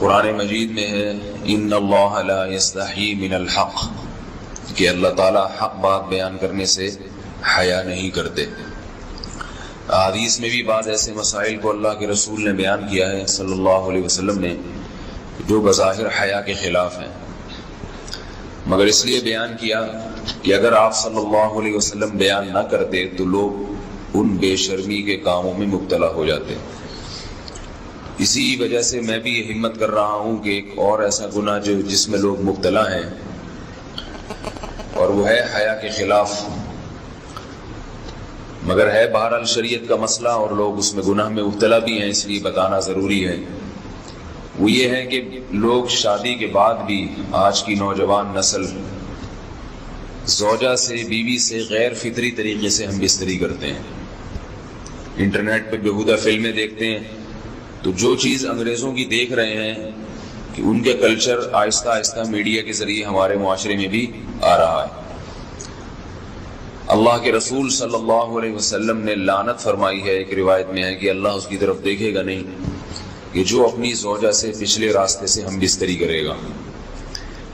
قرآن مجید میں ہے ان اللہ لا یستحیی من الحق، کہ اللہ تعالیٰ حق بات بیان کرنے سے حیا نہیں کرتے۔ حدیث میں بھی بعض ایسے مسائل کو اللہ کے رسول نے بیان کیا ہے صلی اللہ علیہ وسلم نے جو بظاہر حیا کے خلاف ہیں، مگر اس لیے بیان کیا کہ اگر آپ صلی اللہ علیہ وسلم بیان نہ کرتے تو لوگ ان بے شرمی کے کاموں میں مبتلا ہو جاتے۔ اسی وجہ سے میں بھی یہ ہمت کر رہا ہوں کہ ایک اور ایسا گناہ جس میں لوگ مبتلا ہیں، اور وہ ہے حیا کے خلاف، مگر ہے بہرحال شریعت کا مسئلہ اور لوگ اس میں گناہ میں مبتلا بھی ہیں، اس لیے بتانا ضروری ہے۔ وہ یہ ہے کہ لوگ شادی کے بعد بھی آج کی نوجوان نسل زوجہ سے، بیوی سے غیر فطری طریقے سے ہم بستری کرتے ہیں۔ انٹرنیٹ پہ بیہودہ فلمیں دیکھتے ہیں تو جو چیز انگریزوں کی دیکھ رہے ہیں کہ ان کے کلچر آہستہ آہستہ میڈیا کے ذریعے ہمارے معاشرے میں بھی آ رہا ہے۔ اللہ کے رسول صلی اللہ علیہ وسلم نے لعنت فرمائی ہے، ایک روایت میں ہے کہ اللہ اس کی طرف دیکھے گا نہیں کہ جو اپنی زوجہ سے پچھلے راستے سے ہم بستری کرے گا۔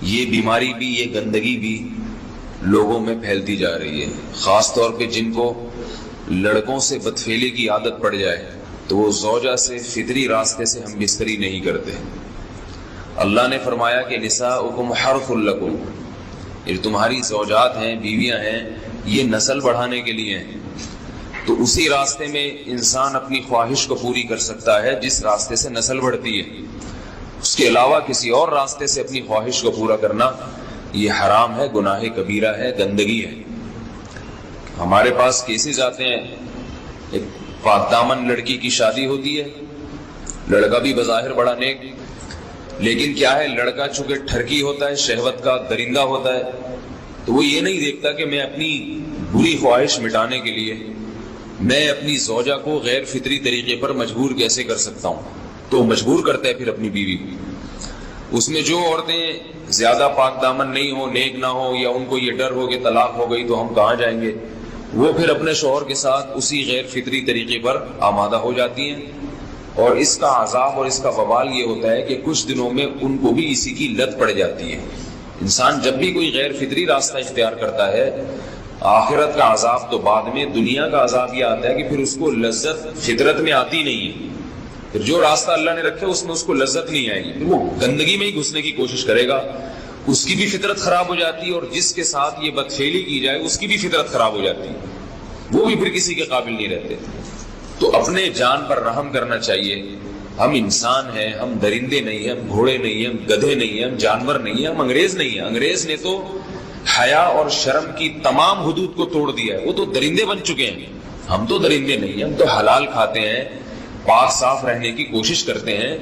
یہ بیماری بھی، یہ گندگی بھی لوگوں میں پھیلتی جا رہی ہے، خاص طور پہ جن کو لڑکوں سے بدفعلی کی عادت پڑ جائے تو وہ زوجہ سے فطری راستے سے ہم بستری نہیں کرتے۔ اللہ نے فرمایا کہ نساؤکم حرث لکم، یہ تمہاری زوجات ہیں، بیویاں ہیں، یہ نسل بڑھانے کے لیے ہیں۔ تو اسی راستے میں انسان اپنی خواہش کو پوری کر سکتا ہے جس راستے سے نسل بڑھتی ہے، اس کے علاوہ کسی اور راستے سے اپنی خواہش کو پورا کرنا یہ حرام ہے، گناہ کبیرہ ہے، گندگی ہے۔ ہمارے پاس کیسز آتے ہیں، ایک پاک دامن لڑکی کی شادی ہوتی ہے، لڑکا بھی بظاہر بڑا نیک، لیکن کیا ہے، لڑکا چونکہ ٹھرکی ہوتا ہے، شہوت کا درندہ ہوتا ہے، تو وہ یہ نہیں دیکھتا کہ میں اپنی بری خواہش مٹانے کے لیے میں اپنی زوجہ کو غیر فطری طریقے پر مجبور کیسے کر سکتا ہوں، تو مجبور کرتا ہے پھر اپنی بیوی کو۔ اس میں جو عورتیں زیادہ پاک دامن نہیں ہو، نیک نہ ہو، یا ان کو یہ ڈر ہو کہ طلاق ہو گئی تو ہم کہاں جائیں گے، وہ پھر اپنے شوہر کے ساتھ اسی غیر فطری طریقے پر آمادہ ہو جاتی ہیں، اور اس کا عذاب اور اس کا وبال یہ ہوتا ہے کہ کچھ دنوں میں ان کو بھی اسی کی لت پڑ جاتی ہے۔ انسان جب بھی کوئی غیر فطری راستہ اختیار کرتا ہے، آخرت کا عذاب تو بعد میں، دنیا کا عذاب یہ آتا ہے کہ پھر اس کو لذت فطرت میں آتی نہیں ہے، پھر جو راستہ اللہ نے رکھے اس میں اس کو لذت نہیں آئے گی، پھر وہ گندگی میں ہی گھسنے کی کوشش کرے گا، اس کی بھی فطرت خراب ہو جاتی ہے، اور جس کے ساتھ یہ بدفعلی کی جائے اس کی بھی فطرت خراب ہو جاتی ہے، وہ بھی پھر کسی کے قابل نہیں رہتے۔ تو اپنے جان پر رحم کرنا چاہیے۔ ہم انسان ہیں، ہم درندے نہیں ہیں، ہم گھوڑے نہیں ہیں، ہم گدھے نہیں ہیں، ہم جانور نہیں ہیں، ہم انگریز نہیں ہیں۔ انگریز نے تو حیا اور شرم کی تمام حدود کو توڑ دیا ہے، وہ تو درندے بن چکے ہیں، ہم تو درندے نہیں ہیں، ہم تو حلال کھاتے ہیں، پاک صاف رہنے کی کوشش کرتے ہیں،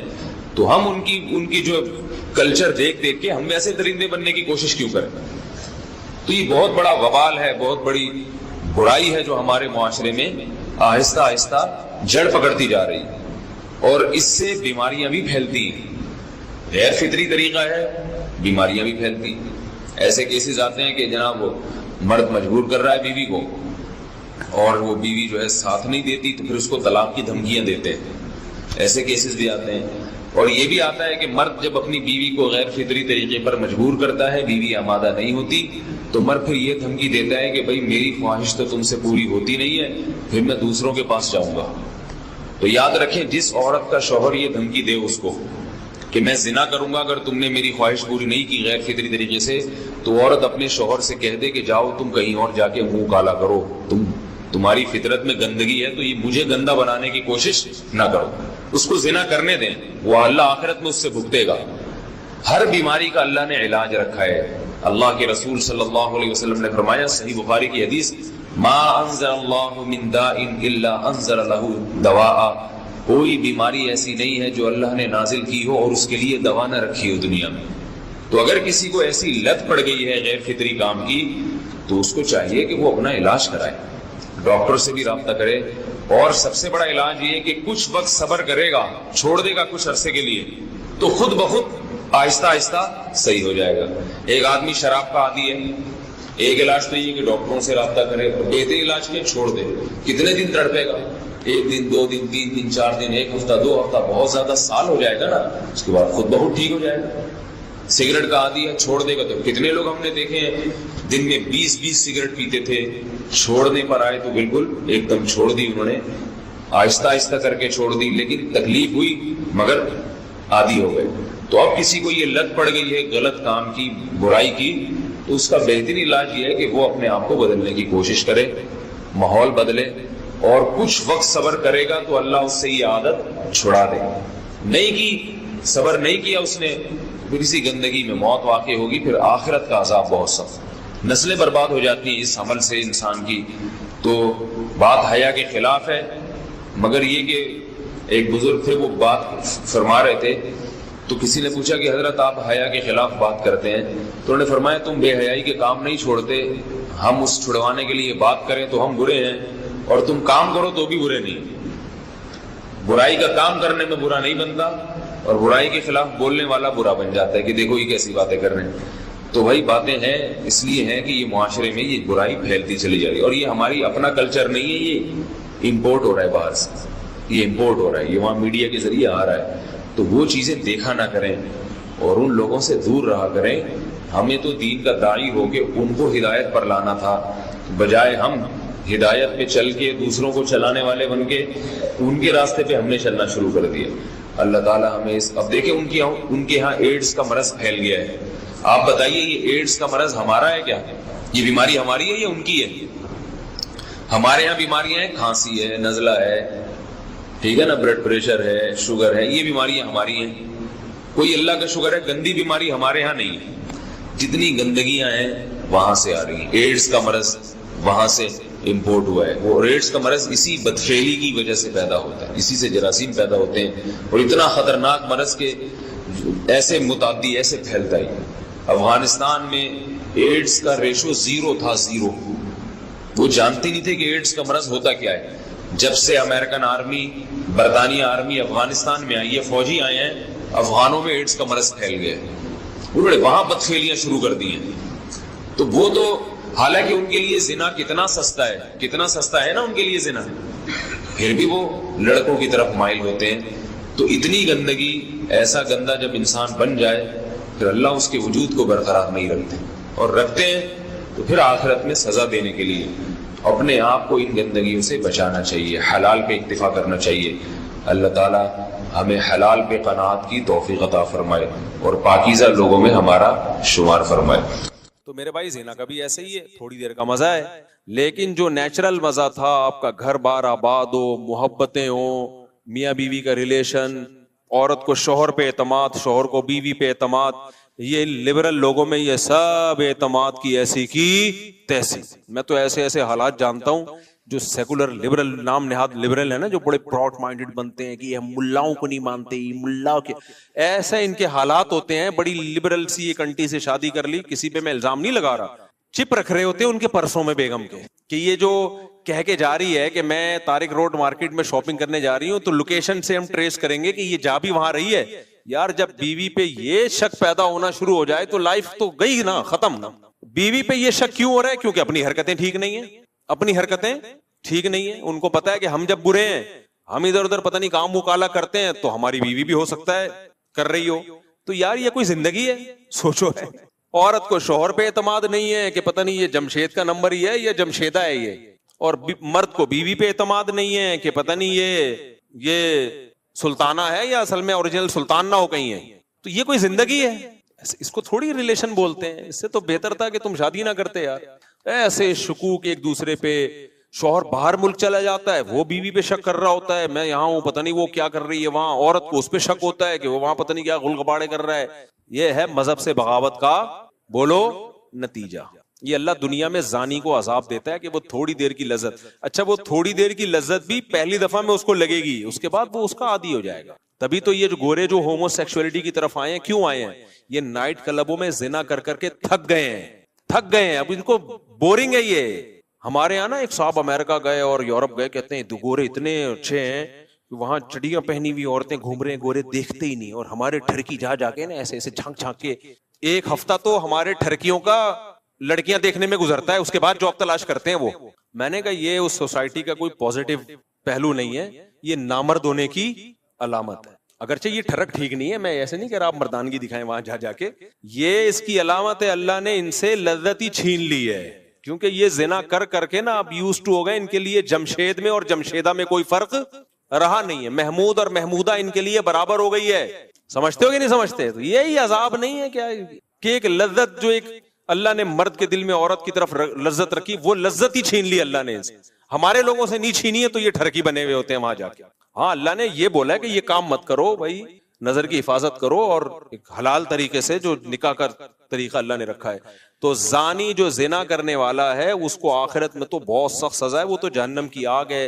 تو ہم ان کی جو کلچر دیکھ کے ہم ویسے درندے بننے کی کوشش کیوں کریں؟ تو یہ بہت بڑا وبال ہے، بہت بڑی برائی ہے جو ہمارے معاشرے میں آہستہ آہستہ جڑ پکڑتی جا رہی ہے، اور اس سے بیماریاں بھی پھیلتی ہیں۔ غیر فطری طریقہ ہے، بیماریاں بھی پھیلتی ہیں۔ ایسے کیسز آتے ہیں کہ جناب وہ مرد مجبور کر رہا ہے بیوی کو، اور وہ بیوی جو ہے ساتھ نہیں دیتی تو پھر اس کو طلاق کی دھمکیاں دیتے ہیں، ایسے کیسز بھی آتے ہیں۔ اور یہ بھی آتا ہے کہ مرد جب اپنی بیوی کو غیر فطری طریقے پر مجبور کرتا ہے، بیوی آمادہ نہیں ہوتی، تو مرد پھر یہ دھمکی دیتا ہے کہ بھائی میری خواہش تو تم سے پوری ہوتی نہیں ہے، پھر میں دوسروں کے پاس جاؤں گا۔ تو یاد رکھیں، جس عورت کا شوہر یہ دھمکی دے اس کو کہ میں زنا کروں گا اگر تم نے میری خواہش پوری نہیں کی غیر فطری طریقے سے، تو عورت اپنے شوہر سے کہہ دے کہ جاؤ تم کہیں اور جا کے منہ کالا کرو، تمہاری فطرت میں گندگی ہے تو یہ مجھے گندا بنانے کی کوشش نہ کرو، اس کو زنا کرنے دیں، وہ اللہ آخرت میں اس سے بھگتے گا۔ ہر بیماری کا اللہ نے علاج رکھا ہے۔ اللہ کے رسول صلی اللہ علیہ وسلم نے فرمایا، صحیح بخاری کی حدیث، ما انزل اللہ من داء الا انزل له دواء، کوئی بیماری ایسی نہیں ہے جو اللہ نے نازل کی ہو اور اس کے لیے دوا نہ رکھی ہو دنیا میں۔ تو اگر کسی کو ایسی لت پڑ گئی ہے غیر فطری کام کی، تو اس کو چاہیے کہ وہ اپنا علاج کرائے، ڈاکٹر سے بھی رابطہ کرے، اور سب سے بڑا علاج یہ ہے کہ کچھ وقت صبر کرے گا، چھوڑ دے گا کچھ عرصے کے لیے، تو خود بخود آہستہ آہستہ صحیح ہو جائے گا۔ ایک آدمی شراب کا عادی ہے، ایک علاج تو یہ کہ ڈاکٹروں سے رابطہ کرے، اور بہتر علاج کے چھوڑ دے، کتنے دن تڑپے گا؟ ایک دن 2 دن 3 دن 4 دن 1 ہفتہ 2 ہفتہ بہت زیادہ سال ہو جائے گا نا، اس کے بعد خود بہت ٹھیک ہو جائے گا۔ سگریٹ کا عادی ہے، چھوڑ دے گا تو کتنے لوگ ہم نے دیکھے ہیں دن میں 20 سگریٹ پیتے تھے، چھوڑنے پر آئے تو بالکل ایک دم چھوڑ دی انہوں نے، آہستہ آہستہ کر کے چھوڑ دی، لیکن تکلیف ہوئی مگر عادی ہو گئے۔ تو اب کسی کو یہ لت پڑ گئی ہے غلط کام کی، برائی کی، تو اس کا بہترین علاج یہ ہے کہ وہ اپنے آپ کو بدلنے کی کوشش کرے، ماحول بدلے، اور کچھ وقت صبر کرے گا تو اللہ اس سے یہ عادت چھڑا دے گا۔ نہیں کی، صبر نہیں کیا اس نے، پھر اسی گندگی میں موت واقع ہوگی، پھر آخرت کا عذاب بہت سخت، نسلیں برباد ہو جاتی ہیں اس عمل سے انسان کی۔ تو بات حیا کے خلاف ہے، مگر یہ کہ ایک بزرگ تھے وہ بات فرما رہے تھے، تو کسی نے پوچھا کہ حضرت آپ حیا کے خلاف بات کرتے ہیں، تو انہوں نے فرمایا تم بے حیائی کے کام نہیں چھوڑتے، ہم اس چھڑوانے کے لیے بات کریں تو ہم برے ہیں، اور تم کام کرو تو بھی برے نہیں۔ برائی کا کام کرنے میں برا نہیں بنتا، اور برائی کے خلاف بولنے والا برا بن جاتا ہے کہ دیکھو یہ کیسی باتیں کر رہے ہیں۔ تو وہی باتیں ہیں، اس لیے ہیں کہ یہ معاشرے میں یہ برائی پھیلتی چلی جا رہی ہے، اور یہ ہماری اپنا کلچر نہیں ہے، یہ امپورٹ ہو رہا ہے باہر سے، یہ امپورٹ ہو رہا ہے، یہ وہاں میڈیا کے ذریعے آ رہا ہے۔ تو وہ چیزیں دیکھا نہ کریں اور ان لوگوں سے دور رہا کریں۔ ہمیں تو دین کا داعی ہو کے ان کو ہدایت پر لانا تھا، بجائے ہم ہدایت پہ چل کے دوسروں کو چلانے والے بن کے ان کے راستے پہ ہم نے چلنا شروع کر دیا۔ اللہ تعالیٰ ہمیں اب دیکھیں ان کے ہاں ایڈز کا مرض پھیل گیا ہے۔ آپ بتائیے یہ ایڈز کا مرض ہمارا ہے کیا؟ یہ بیماری ہماری ہے یا ان کی ہے؟ ہمارے یہاں بیماریاں ہیں، کھانسی ہے، نزلہ ہے، ٹھیک ہے نا، بلڈ پریشر ہے، شوگر ہے، یہ بیماریاں ہماری ہیں۔ کوئی اللہ کا شکر ہے گندی بیماری ہمارے ہاں نہیں ہے۔ جتنی گندگیاں ہیں وہاں سے آ رہی ہیں، ایڈز کا مرض وہاں سے امپورٹ ہوا ہے۔ وہ ایڈز کا مرض اسی بدفعلی کی وجہ سے پیدا ہوتا ہے، اسی سے جراثیم پیدا ہوتے ہیں، اور اتنا خطرناک مرض کہ ایسے متعدی ایسے پھیلتا ہے۔ افغانستان میں ایڈز کا ریشو 0 تھا، 0۔ وہ جانتے نہیں تھے کہ ایڈز کا مرض ہوتا کیا ہے۔ جب سے امریکن آرمی، برطانیہ آرمی افغانستان میں آئی ہے، فوجی آئے ہیں، افغانوں میں ایڈز کا مرض پھیل گیا، انہوں نے وہاں بدفعلیاں شروع کر دی ہیں۔ تو وہ تو حالانکہ ان کے لیے زنا کتنا سستا ہے، کتنا سستا ہے نا ان کے لیے زنا، پھر بھی وہ لڑکوں کی طرف مائل ہوتے ہیں۔ تو اتنی گندگی، ایسا گندا جب انسان بن جائے پھر اللہ اس کے وجود کو برقرار نہیں رکھتے، اور رکھتے ہیں تو پھر آخرت میں سزا دینے کے لیے اپنے آپ کو ان گندگیوں سے بچانا چاہیے، حلال پہ اکتفا کرنا چاہیے۔ اللہ تعالیٰ ہمیں حلال پہ قناعت کی توفیق عطا فرمائے اور پاکیزہ لوگوں میں ہمارا شمار فرمائے۔ تو میرے بھائی زنا کا بھی ایسے ہی ہے، تھوڑی دیر کا مزہ ہے، لیکن جو نیچرل مزہ تھا، آپ کا گھر بار آباد ہو، محبتیں ہوں، میاں بیوی کا ریلیشن، عورت کو شوہر پہ اعتماد، شوہر کو بیوی پہ اعتماد، یہ لبرل لوگوں میں یہ سب اعتماد کی ایسی کی تیسی۔ میں تو ایسے ایسے حالات جانتا ہوں جو سیکولر لبرل، نام نہاد لبرل ہے نا، جو بڑے براڈ مائنڈڈ بنتے ہیں کہ ہم ملاؤں کو نہیں مانتے، ملا کے ایسے ان کے حالات ہوتے ہیں۔ بڑی لبرل سی ایک انٹی سے شادی کر لی، کسی پہ میں الزام نہیں لگا رہا، چپ رکھ رہے ہوتے ہیں ان کے پرسوں میں بیگم کے، کہ یہ جو کہہ کے جا رہی ہے کہ میں طارق روڈ مارکیٹ میں شاپنگ کرنے جا رہی ہوں، تو لوکیشن سے ہم ٹریس کریں گے کہ یہ جا بھی وہاں رہی ہے۔ یار جب بیوی پہ یہ شک پیدا ہونا شروع ہو جائے تو لائف تو گئی نا، ختم نا۔ بیوی پہ یہ شک کیوں ہو رہا ہے؟ کیونکہ اپنی حرکتیں ٹھیک نہیں ہیں، اپنی حرکتیں ٹھیک نہیں ہیں۔ ان کو پتا ہے کہ ہم جب برے ہیں، ہم ادھر ادھر پتہ نہیں کام مکالا کرتے ہیں، تو ہماری بیوی بھی ہو سکتا ہے کر رہی ہو۔ تو یار یہ کوئی زندگی ہے؟ سوچو ہے۔ عورت کو شوہر پہ اعتماد نہیں ہے کہ پتہ نہیں یہ جمشید کا نمبر ہی ہے یا جمشیدہ ہے یہ، اور مرد کو بیوی پہ اعتماد نہیں ہے کہ پتہ نہیں یہ سلطانہ ہے یا اصل میں اوریجنل سلطان نہ ہو کہیں ہے۔ تو یہ کوئی زندگی ہے؟ اس کو تھوڑی ریلیشن بولتے ہیں۔ اس سے تو بہتر تھا کہ تم شادی نہ کرتے یار۔ ایسے شکوک ایک دوسرے پہ، شوہر باہر ملک چلا جاتا ہے، وہ بیوی پہ شک کر رہا ہوتا ہے، میں یہاں ہوں پتہ نہیں وہ کیا کر رہی ہے وہاں، عورت کو اس پہ شک ہوتا ہے کہ وہ وہاں پتہ نہیں کیا غل غباڑے کر رہا ہے۔ یہ ہے مذہب سے بغاوت کا بولو نتیجہ۔ یہ اللہ دنیا میں زانی کو عذاب دیتا ہے کہ وہ تھوڑی دیر کی لذت، اچھا وہ تھوڑی دیر کی لذت بھی پہلی دفعہ میں اس کو لگے گی، اس کے بعد وہ اس کا عادی ہو جائے گا۔ تبھی تو یہ جو گورے جو ہومو سیکسولیٹی کی طرف آئے ہیں، کیوں آئے ہیں؟ یہ نائٹ کلبوں میں زنا کر کر کے تھک گئے ہیں، اب ان کو بورنگ ہے یہ۔ ہمارے یہاں نا ایک صاحب امریکہ گئے اور یورپ گئے، کہتے ہیں گورے اتنے اچھے ہیں، وہاں چڑیاں پہنی ہوئی عورتیں گھوم رہے ہیں، گورے دیکھتے ہی نہیں، اور ہمارے ٹھرکی جا کے نا ایسے ایسے جھانک جھانک کے، ایک ہفتہ تو ہمارے ٹھرکیوں کا لڑکیاں دیکھنے میں گزرتا ہے، اس کے بعد جاب تلاش کرتے ہیں وہ۔ میں نے کہا یہ اس سوسائٹی کا کوئی پازیٹیو پہلو نہیں ہے, یہ نامرد ہونے کی علامت ہے. اگرچہ یہ ٹھڑک ٹھیک نہیں ہے, میں ایسے نہیں کہ آپ مردانگی دکھائیں وہاں جا کے, یہ اس کی علامت ہے اللہ نے ان سے لذت ہی چھین لی ہے. کیونکہ یہ زنا کر کے نا اب یوز ٹو ہو گئے, ان کے لیے جمشید میں اور جمشیدہ میں کوئی فرق رہا نہیں ہے, محمود اور محمودہ ان کے لیے برابر ہو گئی ہے. سمجھتے ہو کہ نہیں سمجھتے؟ تو یہی عذاب نہیں ہے کیا کہ ایک لذت جو ایک اللہ نے مرد کے دل میں عورت کی طرف لذت رکھی, وہ لذت ہی چھین لی اللہ نے. ہمارے لوگوں سے نہیں چھینی ہے تو یہ ٹھرکی بنے ہوئے ہوتے ہیں وہاں جا کے. ہاں اللہ نے یہ بولا ہے کہ یہ کام مت کرو بھائی, نظر کی حفاظت کرو, اور ایک حلال طریقے سے جو نکاح کا طریقہ اللہ نے رکھا ہے. تو زانی جو زنا کرنے والا ہے اس کو آخرت میں تو بہت سخت سزا ہے, وہ تو جہنم کی آگ ہے.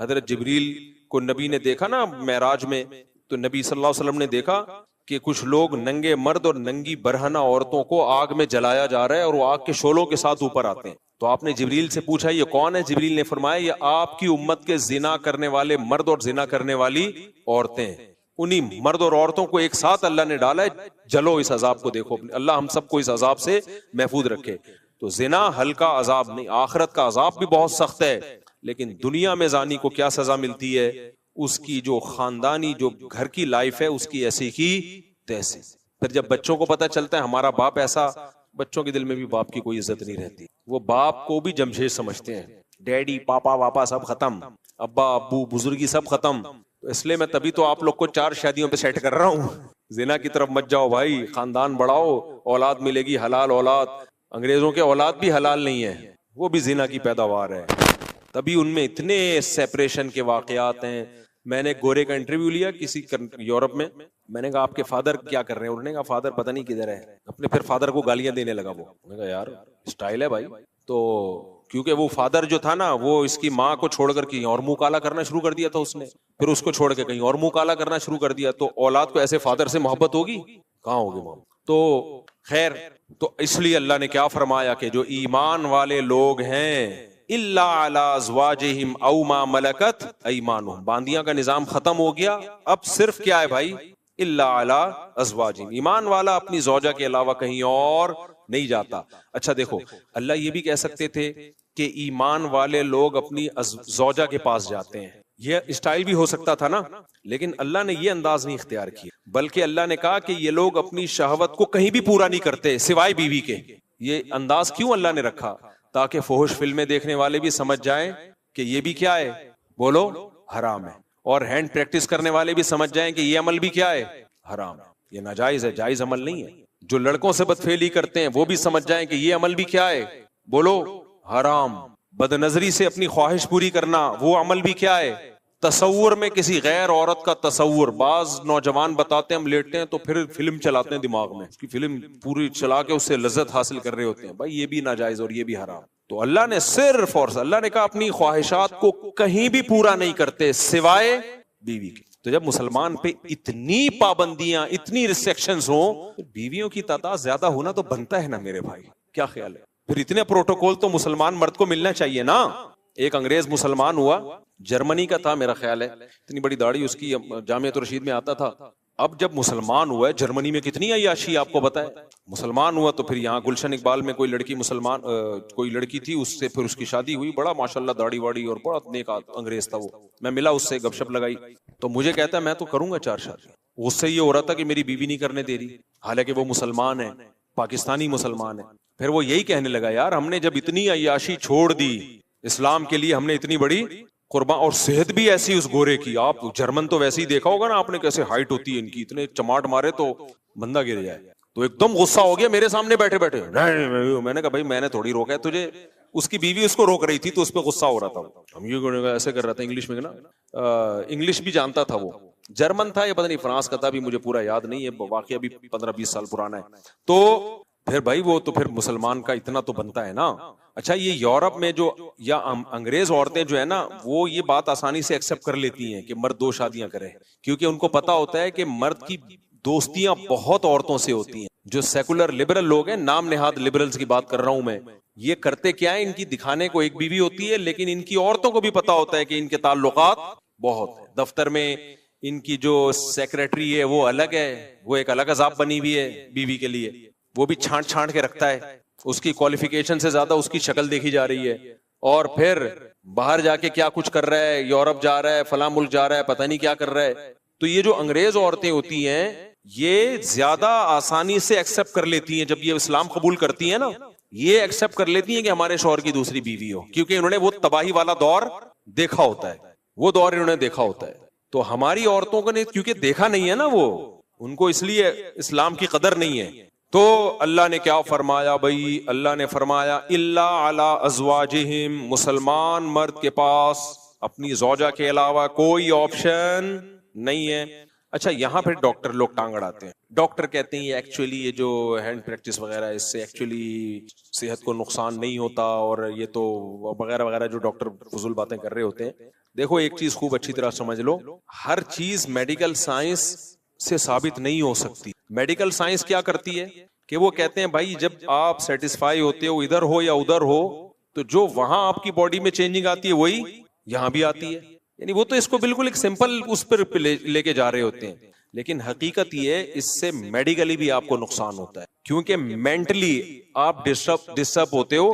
حضرت جبریل کو نبی نے دیکھا نا معراج میں, تو نبی صلی اللہ علیہ وسلم نے دیکھا کہ کچھ لوگ ننگے مرد اور ننگی برہنہ عورتوں کو آگ میں جلایا جا رہا ہے اور وہ آگ کے شعلوں کے ساتھ اوپر آتے ہیں. تو آپ نے جبریل سے پوچھا یہ کون ہے؟ جبریل نے فرمایا یہ آپ کی امت کے زنا کرنے والے مرد اور زنا کرنے والی عورتیں ہیں. انہی مرد اور عورتوں کو ایک ساتھ اللہ نے ڈالا ہے, جلو اس عذاب کو دیکھو. اللہ ہم سب کو اس عذاب سے محفوظ رکھے. تو زنا ہلکا عذاب نہیں, آخرت کا عذاب بھی بہت سخت ہے. لیکن دنیا میں زانی کو کیا سزا ملتی ہے؟ اس کی جو خاندانی جو گھر کی لائف ہے اس کی ایسی کی تیسی. پھر جب بچوں کو پتہ چلتا ہے ہمارا باپ ایسا, بچوں کے دل میں بھی باپ کی کوئی عزت نہیں رہتی. وہ باپ کو بھی جمشید سمجھتے ہیں, ڈیڈی پاپا واپا سب ختم, ابا ابو بزرگی سب ختم. اس لیے میں تبھی تو آپ لوگ کو 4 شادیوں پہ سیٹ کر رہا ہوں. زنا کی طرف مت جاؤ بھائی, خاندان بڑھاؤ, اولاد ملے گی حلال اولاد. انگریزوں کے اولاد بھی حلال نہیں ہے, وہ بھی زنا کی پیداوار ہے. تبھی ان میں اتنے سیپریشن کے واقعات ہیں. میں نے گورے کا انٹرویو لیا کسی یورپ میں, میں نے کہا آپ کے فادر کیا کر رہے ہیں؟ انہوں نے کہا فادر پتہ نہیں کدھر ہے. اپنے پھر فادر کو گالیاں دینے لگا. وہ میں نے کہا یار اسٹائل ہے بھائی. تو کیونکہ وہ فادر جو تھا نا وہ اس کی ماں کو چھوڑ کر کہیں اور منہ کالا کرنا شروع کر دیا تھا اس نے, پھر اس کو چھوڑ کے کہیں اور منہ کالا کرنا شروع کر دیا. تو اولاد کو ایسے فادر سے محبت ہوگی کہاں ہوگی ماں. تو خیر, تو اس لیے اللہ نے کیا فرمایا کہ جو ایمان والے لوگ ہیں الا علی ازواجہم او ما ملکت ایمانہم, باندیاں کا نظام ختم ہو گیا. اب صرف کیا ہے بھائی؟ الا علی ازواجہم, ایمان والا اپنی زوجہ کے علاوہ کہیں اور نہیں جاتا. اچھا دیکھو, اللہ یہ بھی کہہ سکتے تھے کہ ایمان والے لوگ اپنی زوجہ کے پاس جاتے ہیں, یہ اسٹائل بھی ہو سکتا تھا نا, لیکن اللہ نے یہ انداز نہیں اختیار کیا, بلکہ اللہ نے کہا کہ یہ لوگ اپنی شہوت کو کہیں بھی پورا نہیں کرتے سوائے بیوی کے. یہ انداز کیوں اللہ نے رکھا؟ تاکہ فحش فلمیں دیکھنے والے بھی سمجھ جائیں کہ یہ بھی کیا ہے, بولو حرام ہے, اور ہینڈ پریکٹس کرنے والے بھی سمجھ جائیں کہ یہ عمل بھی کیا ہے, حرام ہے, یہ ناجائز ہے, جائز عمل نہیں ہے. جو لڑکوں سے بدفعلی کرتے ہیں وہ بھی سمجھ جائیں کہ یہ عمل بھی کیا ہے, بولو حرام. بد نظری سے اپنی خواہش پوری کرنا وہ عمل بھی کیا ہے, تصور میں کسی غیر عورت کا تصور. بعض نوجوان بتاتے ہیں ہم لیٹتے ہیں تو پھر فلم چلاتے ہیں دماغ میں, اس کی فلم پوری چلا کے اس سے لذت حاصل کر رہے ہوتے ہیں. بھائی یہ بھی ناجائز اور یہ بھی حرام. تو اللہ نے صرف اور اللہ نے کہا اپنی خواہشات کو کہیں بھی پورا نہیں کرتے سوائے بیوی کے. تو جب مسلمان پہ اتنی پابندیاں اتنی ریسٹرکشنز ہوں, بیویوں کی تعداد زیادہ ہونا تو بنتا ہے نا میرے بھائی, کیا خیال ہے؟ پھر اتنے پروٹوکول تو مسلمان مرد کو ملنا چاہیے نا. ایک انگریز مسلمان ہوا, جرمنی کا تھا میرا خیال ہے, اتنی بڑی داڑھی اس کی, جامعۃ الرشید میں آتا تھا. اب جب مسلمان ہوا ہے, جرمنی میں کتنی عیاشی آپ کو بتائے, مسلمان ہوا تو پھر یہاں گلشن اقبال میں کوئی لڑکی مسلمان کوئی لڑکی تھی, اس سے پھر اس کی شادی ہوئی. بڑا ماشاءاللہ داڑھی واڑی اور بڑا نیک انگریز تھا وہ. میں ملا اس سے, گپ شپ لگائی, تو مجھے کہتا ہے میں تو کروں گا 4 شادی. اس سے یہ ہو رہا تھا کہ میری بیوی نہیں کرنے دے رہی, حالانکہ وہ مسلمان ہے, پاکستانی مسلمان ہے. پھر وہ یہی کہنے لگا یار ہم نے جب اتنی عیاشی چھوڑ دی اسلام کے لیے, ہم نے اتنی بڑی قربان, اور صحت بھی ایسی اس گورے کی. آپ جرمن تو ویسے ہی دیکھا ہوگا نا آپ نے, کیسے ہائٹ ہوتی ہے ان کی, اتنے چماٹ مارے تو بندہ گر جائے. تو ایک دم غصہ ہو گیا میرے سامنے بیٹھے بیٹھے. میں نے کہا بھائی میں نے تھوڑی روکا ہے تجھے, اس کی بیوی اس کو روک رہی تھی تو اس پہ غصہ ہو رہا تھا. ہم یہ ایسے کر رہا تھا انگلش میں نا, انگلش بھی جانتا تھا وہ, جرمن تھا یا پتہ نہیں فرانس کا تھا, بھی مجھے پورا یاد نہیں ہے, واقعہ بھی 15-20 سال پرانا ہے. تو پھر بھائی وہ تو پھر مسلمان کا اتنا تو بنتا ہے نا. اچھا یہ یورپ میں جو یا انگریز عورتیں جو ہے نا, وہ یہ بات آسانی سے ایکسپٹ کر لیتی ہیں کہ مرد 2 شادیاں کرے, کیونکہ ان کو پتا ہوتا ہے کہ مرد کی دوستیاں بہت عورتوں سے ہوتی ہیں. جو سیکولر لبرل لوگ ہیں, نام نہاد لبرلز کی بات کر رہا ہوں میں, یہ کرتے کیا ہے, ان کی دکھانے کو ایک بیوی ہوتی ہے, لیکن ان کی عورتوں کو بھی پتا ہوتا ہے کہ ان کے تعلقات بہت ہیں. دفتر میں ان کی جو سیکریٹری ہے وہ الگ ہے, وہ ایک الگ عذاب بنی ہوئی ہے بیوی کے لیے, وہ بھی چھانٹ چھانٹ کے رکھتا ہے, اس کی کوالیفیکیشن سے زیادہ اس کی شکل دیکھی جا رہی ہے. اور پھر باہر جا کے کیا کچھ کر رہا ہے, یورپ جا رہا ہے, فلاں ملک جا رہا ہے, پتہ نہیں کیا کر رہا ہے. تو یہ جو انگریز عورتیں ہوتی ہیں یہ زیادہ آسانی سے ایکسپٹ کر لیتی ہیں, جب یہ اسلام قبول کرتی ہیں نا, یہ ایکسپٹ کر لیتی ہیں کہ ہمارے شوہر کی دوسری بیوی ہو, کیونکہ انہوں نے وہ تباہی والا دور دیکھا ہوتا ہے, وہ دور انہوں نے دیکھا ہوتا ہے. تو ہماری عورتوں کو نے کیونکہ دیکھا نہیں ہے نا, وہ ان کو اس لیے اسلام کی قدر نہیں ہے. تو اللہ نے کیا فرمایا بھائی, اللہ نے فرمایا الا علی ازواجہم, مسلمان مرد کے پاس اپنی زوجہ کے علاوہ کوئی آپشن نہیں ہے. اچھا یہاں پھر ڈاکٹر لوگ ٹانگ اڑاتے ہیں, ڈاکٹر کہتے ہیں یہ ایکچولی یہ جو ہینڈ پریکٹس وغیرہ ہے اس سے ایکچولی صحت کو نقصان نہیں ہوتا, اور یہ تو وغیرہ وغیرہ جو ڈاکٹر فضول باتیں کر رہے ہوتے ہیں. دیکھو ایک چیز خوب اچھی طرح سمجھ لو, ہر چیز میڈیکل سائنس سے ثابت نہیں ہو سکتی. میڈیکل سائنس کیا کرتی ہے کہ وہ کہتے ہیں بھائی جب آپ سیٹسفائی ہوتے ہو ادھر ہو یا ادھر ہو, تو جو وہاں آپ کی باڈی میں چینجنگ آتی ہے وہی یہاں بھی آتی ہے. یعنی وہ تو اس کو بالکل ایک سمپل اس پر لے کے جا رہے ہوتے ہیں, لیکن حقیقت یہ ہے اس سے میڈیکلی بھی آپ کو نقصان ہوتا ہے, کیونکہ مینٹلی آپ ڈسٹرب ہوتے ہو.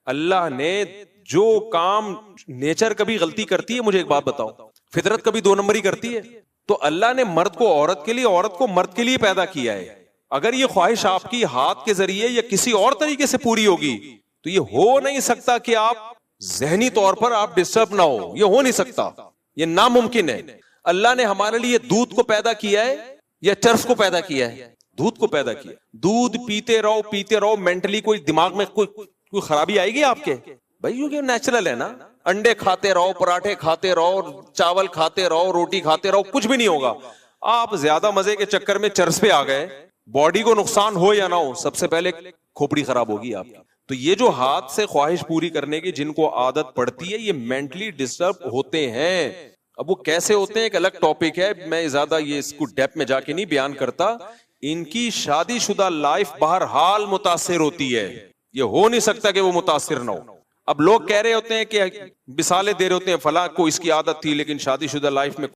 اللہ نے جو کام نیچر کبھی غلطی کرتی ہے, مجھے ایک بات بتاؤ, فطرت کبھی 2 نمبر ہی کرتی ہے؟ تو اللہ نے مرد کو عورت کے لیے, عورت کو مرد کے لیے پیدا کیا ہے. اگر یہ خواہش آپ کی ہاتھ کے ذریعے یا کسی اور طریقے سے پوری ہوگی تو یہ ہو نہیں سکتا کہ آپ ذہنی طور پر آپ ڈسٹرب نہ ہو, یہ ہو نہیں سکتا, یہ ناممکن ہے. اللہ نے ہمارے لیے دودھ کو پیدا کیا ہے یا چرس کو پیدا کیا ہے؟ دودھ کو پیدا کیا. دودھ پیتے رہو, مینٹلی کوئی دماغ میں کوئی خرابی آئے گی آپ کے؟ بھائی یہ نیچرل ہے نا, انڈے کھاتے رہو, پراٹھے کھاتے رہو, چاول کھاتے رہو, روٹی کھاتے رہو, کچھ بھی نہیں ہوگا. آپ زیادہ مزے کے چکر میں چرس پہ آ گئے, باڈی کو نقصان ہو یا نہ ہو, سب سے پہلے کھوپڑی خراب ہوگی آپ کی. تو یہ جو ہاتھ سے خواہش پوری کرنے کی جن کو عادت پڑتی ہے یہ مینٹلی ڈسٹرب ہوتے ہیں. اب وہ کیسے ہوتے ہیں ایک الگ ٹاپک ہے, میں زیادہ یہ اس کو ڈیپ میں جا کے نہیں بیان کرتا. ان کی شادی شدہ لائف بہرحال متاثر ہوتی ہے, یہ ہو نہیں سکتا کہ وہ متاثر نہ ہو. اب لوگ کہہ رہے ہوتے ہیں کہ مثالیں دے رہے ہوتے ہیں فلاں کو اس کی عادت تھی لیکن شادی شدہ لائف میں